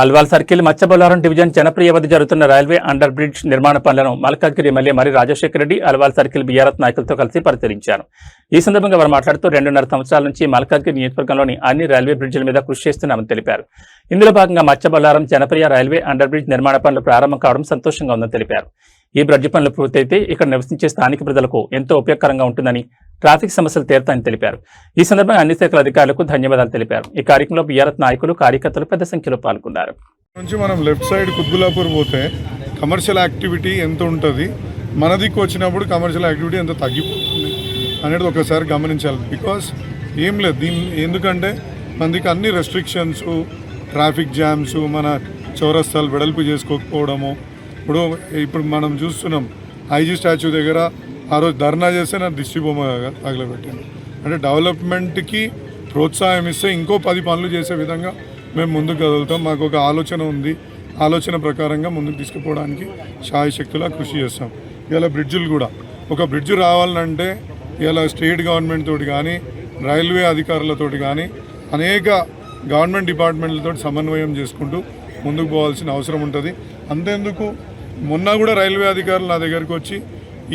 Alwal circle Machabollaram division Janapriya వద్ద జరుగుతున్న railway under bridge నిర్మాణ పనులను మల్కాజ్గిరి ఎమ్మెల్యే మరి రాజశేఖర రెడ్డి అల్వాల్ సర్కిల్ బీఆర్ఎస్ నాయకులతో కలిసి పరిశీలించారు. ఈ సందర్భంగా వారు మాట్లాడుతూ 2.5 సంవత్సరాల నుంచి మల్కాజ్గిరి నియోజకవర్గంలోని అన్ని రైల్వే బ్రిడ్జిల మీద కృషి చేస్తున్నామని తెలిపారు. ఇందులో భాగంగా Machabollaram Janapriya railway under bridge నిర్మాణ పనులు ప్రారంభం కావడం సంతోషంగా ఉందని తెలిపారు. ఈ బ్రిడ్జి పనులు పూర్తయితే ఇక్కడ నివసించే స్థానిక ప్రజలకు ఎంతో ఉపయోగకరంగా ఉంటుందని, ట్రాఫిక్ సమస్యలు తీరుతాయని తెలిపారు. ఈ సందర్భంగా అన్ని శాఖల అధికారులకు ధన్యవాదాలు తెలిపారు. ఈ కార్యక్రమంలో బీఆర్ఎస్ నాయకులు, కార్యకర్తలు పెద్ద సంఖ్యలో పాల్గొన్నారు. నుంచి మనం లెఫ్ట్ సైడ్ కుత్బుల్లాపూర్ పోతే కమర్షియల్ యాక్టివిటీ ఎంత ఉంటుంది, మన దిక్కు వచ్చినప్పుడు కమర్షియల్ యాక్టివిటీ ఎంత తగ్గిపోతుంది అనేది ఒకసారి గమనించాలి. బికాస్ ఏం లేదు ఎందుకంటే మన దిక్కు అన్ని రెస్ట్రిక్షన్స్, ట్రాఫిక్ జామ్స్, మన చౌరస్తాలు వెడల్పు చేసుకోకపోవడము. ఇప్పుడు మనం చూస్తున్నాం ఐజీ స్టాచ్యూ దగ్గర ఆ రోజు ధర్నా చేస్తే నా దిష్టి బొమ్మ తగలబెట్టింది. అంటే డెవలప్మెంట్కి ప్రోత్సాహం ఇస్తే ఇంకో 10 పనులు చేసే విధంగా మేము ముందుకు కదులుతాం. మాకు ఒక ఆలోచన ఉంది, ఆలోచన ప్రకారంగా ముందుకు తీసుకుపోవడానికి శాయశక్తులా కృషి చేస్తాం. ఇలా బ్రిడ్జులు కూడా, ఒక బ్రిడ్జ్ రావాలంటే ఇలా స్టేట్ గవర్నమెంట్ తోటి కానీ, రైల్వే అధికారులతోటి కానీ, అనేక గవర్నమెంట్ డిపార్ట్మెంట్లతో సమన్వయం చేసుకుంటూ ముందుకు పోవాల్సిన అవసరం ఉంటుంది. అంతేందుకు మొన్న కూడా రైల్వే అధికారులు నా దగ్గరికి వచ్చి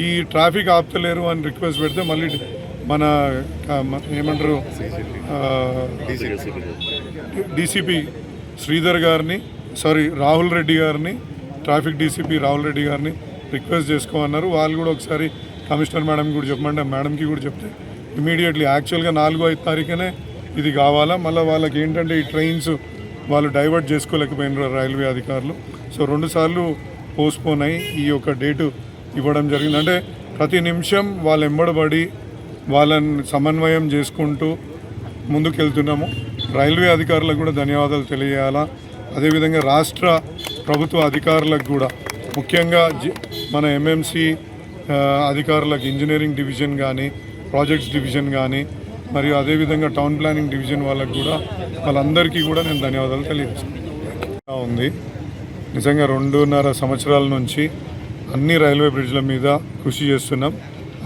ఈ ట్రాఫిక్ ఆపుతలేరు అని రిక్వెస్ట్ పెడితే మళ్ళీ మన ఏమంటారు డీసీపీ శ్రీధర్ గారిని, రాహుల్ రెడ్డి గారిని, ట్రాఫిక్ డీసీపీ రాహుల్ రెడ్డి గారిని రిక్వెస్ట్ చేసుకోమన్నారు. వాళ్ళు కూడా ఒకసారి కమిషనర్ మేడంకి కూడా చెప్పమంటే మేడంకి కూడా చెప్తే ఇమీడియట్లీ యాక్చువల్గా 4-5 తారీఖునే ఇది కావాలా. మళ్ళీ వాళ్ళకి ఏంటంటే ఈ ట్రైన్స్ వాళ్ళు డైవర్ట్ చేసుకోలేకపోయినారు రైల్వే అధికారులు. సో 2 సార్లు పోస్ట్పోన్ అయ్యి ఈ యొక్క డేటు ఇవ్వడం జరిగింది. అంటే ప్రతి నిమిషం వాళ్ళు ఎంబడబడి వాళ్ళని సమన్వయం చేసుకుంటూ ముందుకెళ్తున్నాము. రైల్వే అధికారులకు కూడా ధన్యవాదాలు తెలియజేయాలా. అదేవిధంగా రాష్ట్ర ప్రభుత్వ అధికారులకు కూడా, ముఖ్యంగా మన ఎంఎంసీ అధికారులకు, ఇంజనీరింగ్ డివిజన్ కానీ, ప్రాజెక్ట్స్ డివిజన్ కానీ, మరియు అదేవిధంగా టౌన్ ప్లానింగ్ డివిజన్ వాళ్ళకు కూడా, వాళ్ళందరికీ కూడా నేను ధన్యవాదాలు తెలియజేస్తాను. ఉంది నిజంగా 2.5 సంవత్సరాల నుంచి అన్ని రైల్వే బ్రిడ్జ్ల మీద కృషి చేస్తున్నాం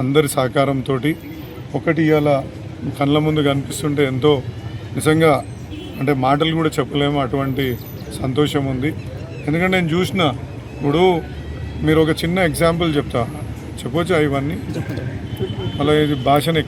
అందరి సహకారంతో. ఒకటి ఇవాళ కళ్ళ ముందు కనిపిస్తుంటే ఎంతో నిజంగా అంటే మాటలు కూడా చెప్పలేము, అటువంటి సంతోషం ఉంది. ఎందుకంటే నేను చూసిన ఇప్పుడు మీరు ఒక చిన్న ఎగ్జాంపుల్ చెప్పొచ్చా ఇవన్నీ, అలా ఇది భాషను